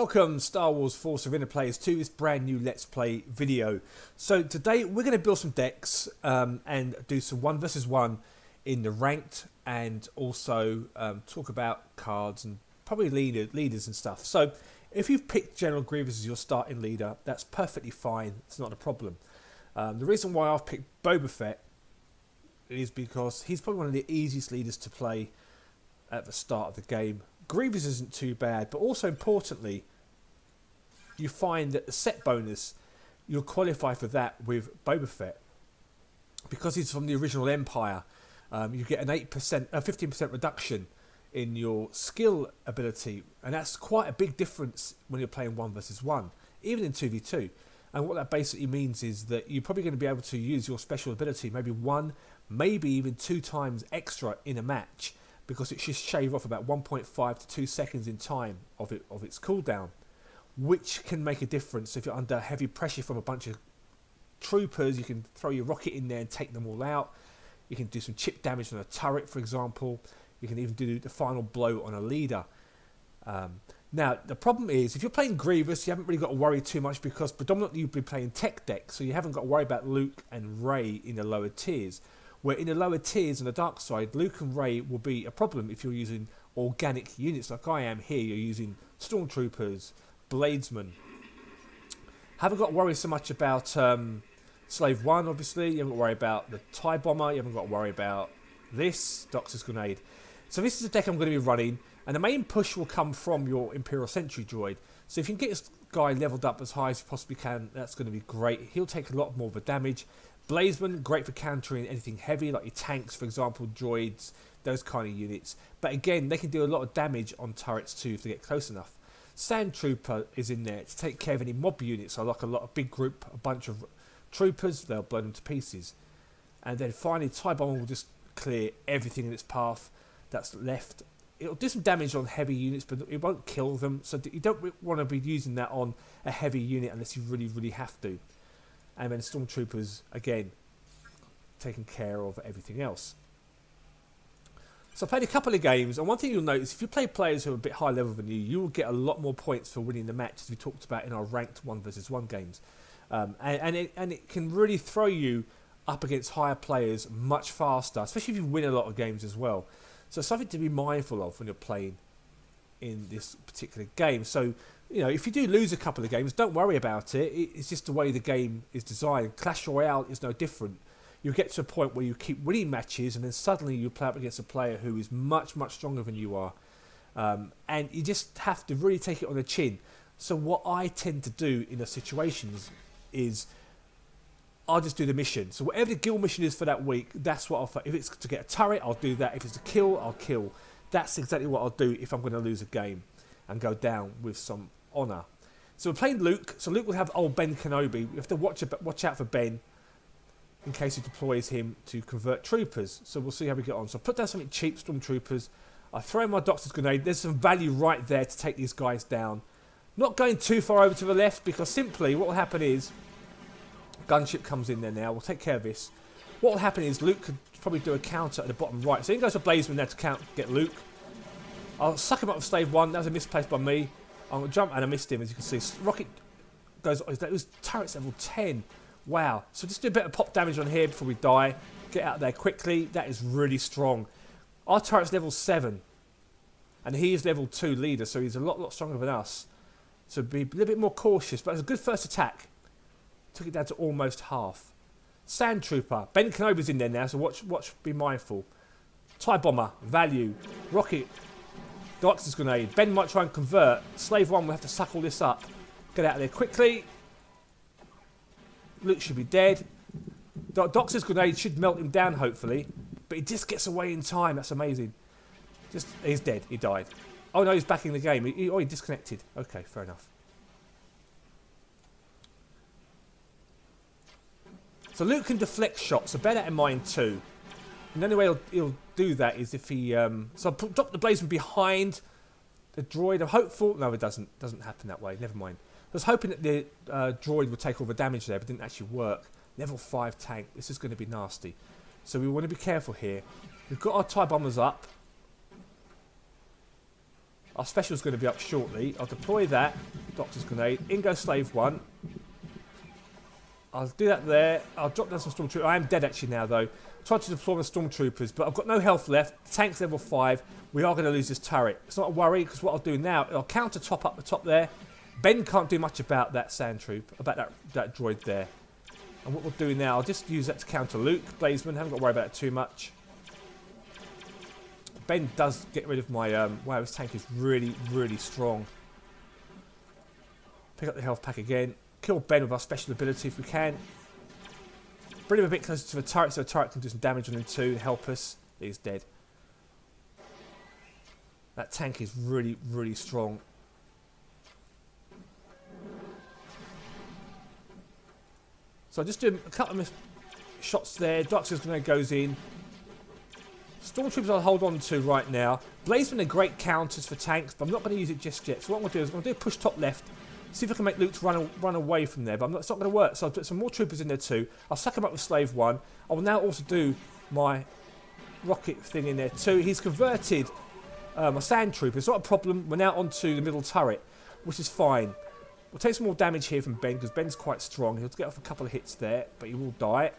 Welcome Star Wars Force Arena players to this brand new Let's Play video. So today we're going to build some decks and do some 1 versus 1 in the ranked, and also talk about cards and probably leaders and stuff. So if you've picked General Grievous as your starting leader, that's perfectly fine, it's not a problem. The reason why I've picked Boba Fett is because he's probably one of the easiest leaders to play at the start of the game. Grievous isn't too bad, but also importantly, you find that the set bonus, you'll qualify for that with Boba Fett. Because he's from the original Empire, you get an 15% reduction in your skill ability, and that's quite a big difference when you're playing 1 versus 1, even in 2v2. And what that basically means is that you're probably going to be able to use your special ability maybe 1, maybe even 2 times extra in a match, because it should shave off about 1.5 to 2 seconds in time of its cooldown, which can make a difference. If you're under heavy pressure from a bunch of troopers, you can throw your rocket in there and take them all out. You can do some chip damage on a turret, for example. You can even do the final blow on a leader. Now, the problem is, if you're playing Grievous, you haven't really got to worry too much, because predominantly you've been playing tech decks, so you haven't got to worry about Luke and Rey in the lower tiers. Where in the lower tiers on the dark side, Luke and Rey will be a problem if you're using organic units like I am here. You're using Stormtroopers, Bladesmen. Haven't got to worry so much about Slave 1, obviously. You haven't got to worry about the TIE Bomber. You haven't got to worry about this, Doctor's Grenade. So this is a deck I'm going to be running, and the main push will come from your Imperial Sentry Droid. So if you can get this guy leveled up as high as you possibly can, that's going to be great. He'll take a lot more of the damage. Bladesmen, great for countering anything heavy, like your tanks, for example, droids, those kind of units. But again, they can do a lot of damage on turrets too if they get close enough. Sand Trooper is in there to take care of any mob units. So like a big group, a bunch of troopers, they'll blow them to pieces. And then finally, TIE Bomber will just clear everything in its path that's left. It'll do some damage on heavy units, but it won't kill them. So you don't want to be using that on a heavy unit unless you really, really have to. And then Stormtroopers, again, taking care of everything else. So I played a couple of games, and one thing you'll notice, if you play players who are a bit higher level than you, you will get a lot more points for winning the match, as we talked about in our ranked 1 versus 1 games. And it can really throw you up against higher players much faster, especially if you win a lot of games as well. So something to be mindful of when you're playing in this particular game. So, you know, if you do lose a couple of games, don't worry about it. It's just the way the game is designed. Clash Royale is no different. You get to a point where you keep winning matches, and then suddenly you play up against a player who is much, much stronger than you are. And you just have to really take it on the chin. So what I tend to do in those situations is I'll just do the mission. So whatever the guild mission is for that week, that's what I'll... If it's to get a turret, I'll do that. If it's to kill, I'll kill. That's exactly what I'll do if I'm going to lose a game and go down with some honour. So we're playing Luke. So Luke will have old Ben Kenobi. We have to watch out for Ben in case he deploys him to convert troopers. So we'll see how we get on. So I put down something cheap, Stormtroopers. I throw in my Doctor's Grenade. There's some value right there to take these guys down. Not going too far over to the left, because simply what will happen is... Gunship comes in there now. We'll take care of this. What will happen is Luke could probably do a counter at the bottom right. So he goes to Bladesman there to get Luke. I'll suck him up with Slave 1. That was a misplaced by me. I'm going to jump, and I missed him, as you can see. Rocket goes... It was turret's level 10. Wow. So just do a bit of pop damage on here before we die. Get out of there quickly. That is really strong. Our turret's level 7. And he is level 2 leader, so he's a lot stronger than us. So be a little bit more cautious. But it's a good first attack. Took it down to almost half. Sand Trooper. Ben Kenobi's in there now, so watch, be mindful. TIE Bomber, value. Rocket, Doctor's Grenade. Ben might try and convert. Slave 1 will have to suck all this up. Get out of there quickly. Luke should be dead. Doctor's Grenade should melt him down, hopefully. But he just gets away in time. That's amazing. He's dead. He died. Oh no, he's back in the game. He disconnected. Okay, fair enough. So Luke can deflect shots, so bear that in mind too. And the only way he'll do that is if he... so I'll drop the Bladesman behind the droid. I'm hopeful... No, it doesn't happen that way. Never mind. I was hoping that the droid would take all the damage there, but it didn't actually work. Level 5 tank. This is going to be nasty. So we want to be careful here. We've got our TIE Bombers up. Our special's going to be up shortly. I'll deploy that. Doctor's grenade. In goes Slave 1. I'll do that there. I'll drop down some Stormtroopers. I am dead actually now though. Tried to deploy my Stormtroopers, but I've got no health left. The tank's level 5. We are going to lose this turret. It's not a worry, because what I'll do now, I'll counter top up the top there. Ben can't do much about that sand troop, about that droid there. And what we'll do now, I'll just use that to counter Luke. Blazeman, haven't got to worry about it too much. Ben does get rid of my... wow, this tank is really, really strong. Pick up the health pack again. Kill Ben with our special ability if we can. Bring him a bit closer to the turret so the turret can do some damage on him too and help us. He's dead. That tank is really, really strong. So I just do a couple of shots there. Doctor's grenade goes in. Stormtroopers I'll hold on to right now. Blazeman are great counters for tanks, but I'm not going to use it just yet. So what I'm going to do is I'm going to do a push top left. See if I can make Luke run away from there, but it's not going to work. So I'll put some more troopers in there too. I'll suck him up with Slave 1. I will now also do my rocket thing in there too. He's converted my sand trooper. It's not a problem. We're now onto the middle turret, which is fine. We'll take some more damage here from Ben, because Ben's quite strong. He'll get off a couple of hits there, but he will die.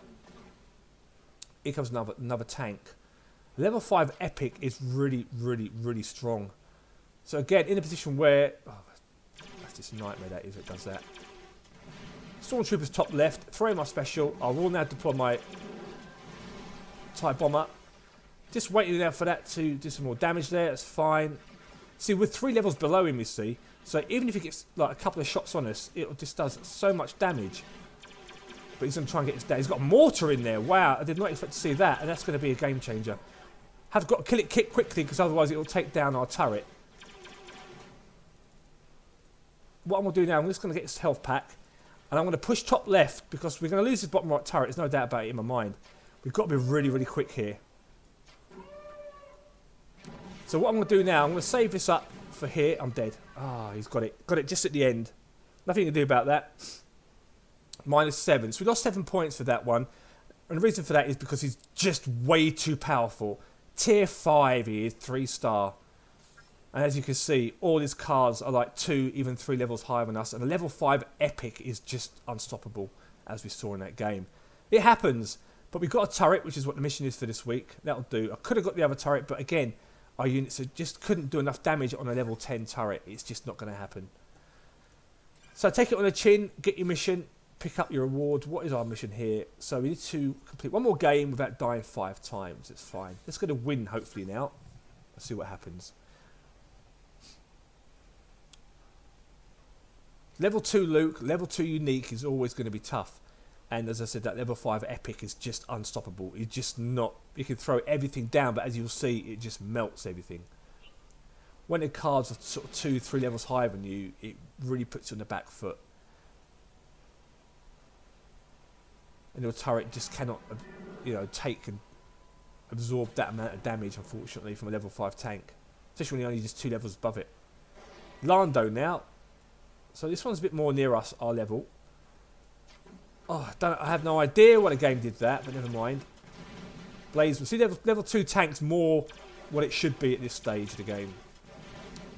Here comes another tank. Level 5 Epic is really, really, really strong. So again, in a position where... Oh, that's just a nightmare that is, it does that. Stormtroopers top left. Throw in my special. I will now deploy my TIE bomber. Just waiting there for that to do some more damage there. That's fine. See, we're 3 levels below him, you see. So even if he gets like a couple of shots on us, it just does so much damage. But he's going to try and get his down. He's got a mortar in there. Wow, I did not expect to see that. And that's going to be a game changer. Have got to kill it quickly, because otherwise it will take down our turret. What I'm going to do now, I'm just going to get this health pack. And I'm going to push top left, because we're going to lose this bottom right turret. There's no doubt about it in my mind. We've got to be really, really quick here. So what I'm going to do now, I'm going to save this up for here. I'm dead. Ah, he's got it. Got it just at the end. Nothing you can do about that. -7. So we lost 7 points for that one. And the reason for that is because he's just way too powerful. Tier 5 he is, 3-star. And as you can see, all his cards are like 2, even 3 levels higher than us. And a level 5 Epic is just unstoppable, as we saw in that game. It happens. But we've got a turret, which is what the mission is for this week. That'll do. I could have got the other turret, but again, our units just couldn't do enough damage on a level 10 turret. It's just not going to happen. So take it on the chin, get your mission, pick up your reward. What is our mission here? So we need to complete one more game without dying 5 times. It's fine. Let's get a win, hopefully, now. Let's see what happens. Level 2 Luke, level 2 unique is always going to be tough. And as I said, that level 5 Epic is just unstoppable. It's just not... You can throw everything down, but as you'll see, it just melts everything. When the cards are sort of 2, 3 levels higher than you, it really puts you on the back foot. And your turret just cannot, you know, take and absorb that amount of damage, unfortunately, from a level 5 tank. Especially when you're only just 2 levels above it. Lando now. So this one's a bit more near us, our level. Oh, I have no idea what a game did that, but never mind. Blaze, see level 2 tank's more what it should be at this stage of the game.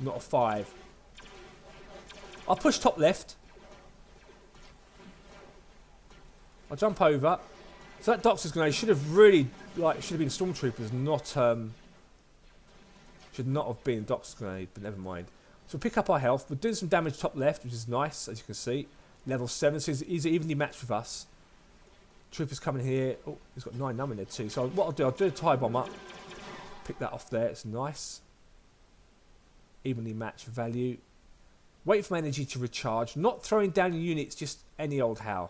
Not a 5. I'll push top left. I'll jump over. So that Doctor's grenade should have really, like, should have been Stormtroopers, not, should not have been Doctor's grenade, but never mind. So we'll pick up our health. We're doing some damage top left, which is nice, as you can see. Level 7, so he's evenly matched with us. Troopers coming here. Oh, he's got 9 num in there too. So what I'll do a TIE bomb up. Pick that off there. It's nice. Evenly matched value. Wait for my energy to recharge. Not throwing down your units just any old how.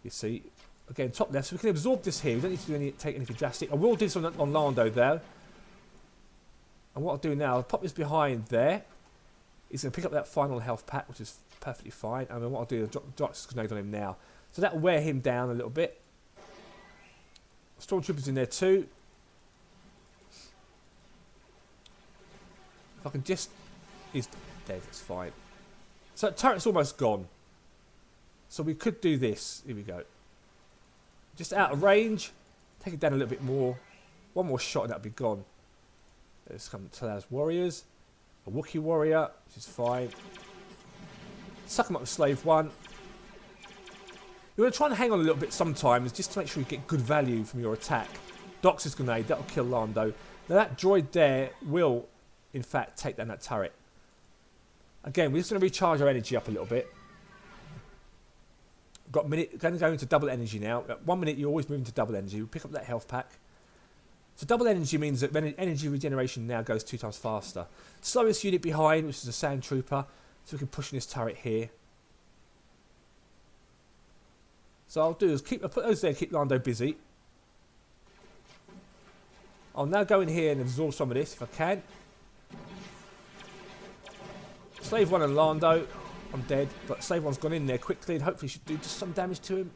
You see. Again, top left. So we can absorb this here. We don't need to do take anything drastic. I will do this on Lando though. And what I'll do now, I'll pop this behind there. He's going to pick up that final health pack, which is perfectly fine. And then what I'll do is drop this grenade on him now. So that'll wear him down a little bit. Stormtroopers in there too. If I can just... He's dead, it's fine. So turret's almost gone. So we could do this. Here we go. Just out of range. Take it down a little bit more. One more shot and that'll be gone. Let's come to Talaz's warriors. a Wookiee warrior, which is fine. Suck him up with slave 1. You want to try and hang on a little bit sometimes just to make sure you get good value from your attack. Dox's grenade, that'll kill Lando. Now that droid there will, in fact, take down that turret. Again, we're just going to recharge our energy up a little bit. Got a minute, going to go into double energy now. At 1 minute, you always move into double energy. We'll pick up that health pack. So double energy means that energy regeneration now goes 2 times faster. Slowest unit behind, which is a sand trooper. So we can push in this turret here. So I'll do is I'll put those there, keep Lando busy. I'll now go in here and absorb some of this if I can. Slave 1 and Lando, I'm dead, but Slave 1's gone in there quickly and hopefully should do just some damage to him.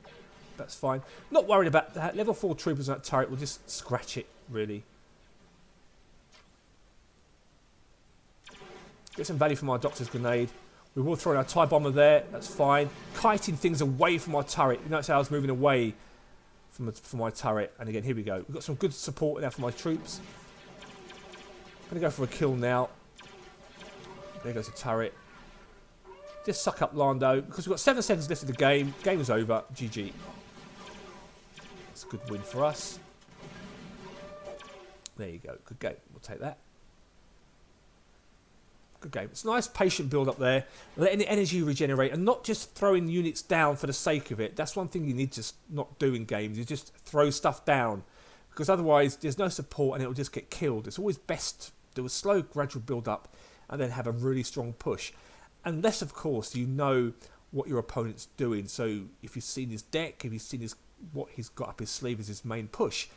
That's fine. Not worried about that. Level 4 troopers on that turret will just scratch it, really. Get some value from our Doctor's grenade. We will throw in our TIE bomber there, that's fine. Kiting things away from our turret. You notice how I was moving away from my turret. And again, here we go. We've got some good support now for my troops. I'm going to go for a kill now. There goes the turret. Just suck up Lando. Because we've got 7 seconds left of the game. Game is over. GG. That's a good win for us. There you go. Good game. We'll take that. Good game. It's a nice patient build up there. Letting the energy regenerate and not just throwing units down for the sake of it. That's one thing you need to not do in games. You just throw stuff down. Because otherwise there's no support and it will just get killed. It's always best to do a slow gradual build up and then have a really strong push. Unless of course you know what your opponent's doing. So if you've seen his deck, if you've seen what he's got up his sleeve as his main push.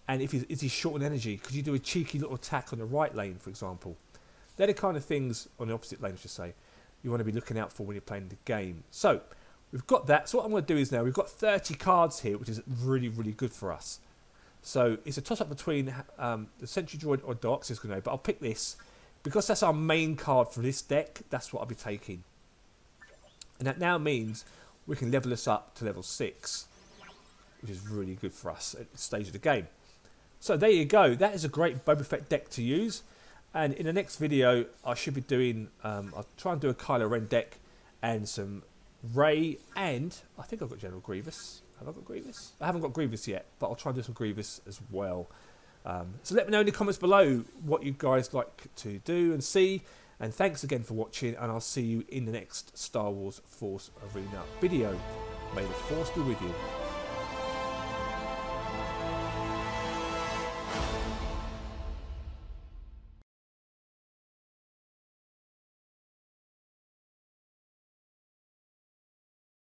And if he's short on energy, could you do a cheeky little attack on the right lane, for example? They're the kind of things, on the opposite lane I should say, you want to be looking out for when you're playing the game. So, we've got that. So what I'm going to do is now, we've got 30 cards here, which is really, really good for us. So, it's a toss-up between the Sentry Droid or Dox's grenade, but I'll pick this. Because that's our main card for this deck, that's what I'll be taking. And that now means we can level this up to level 6, which is really good for us at this stage of the game. So, there you go. That is a great Boba Fett deck to use. And in the next video, I should be doing, I'll try and do a Kylo Ren deck and some Rey, and I think I've got General Grievous. Have I got Grievous? I haven't got Grievous yet, but I'll try and do some Grievous as well. So let me know in the comments below what you guys like to do and see. And thanks again for watching, and I'll see you in the next Star Wars Force Arena video. May the Force be with you.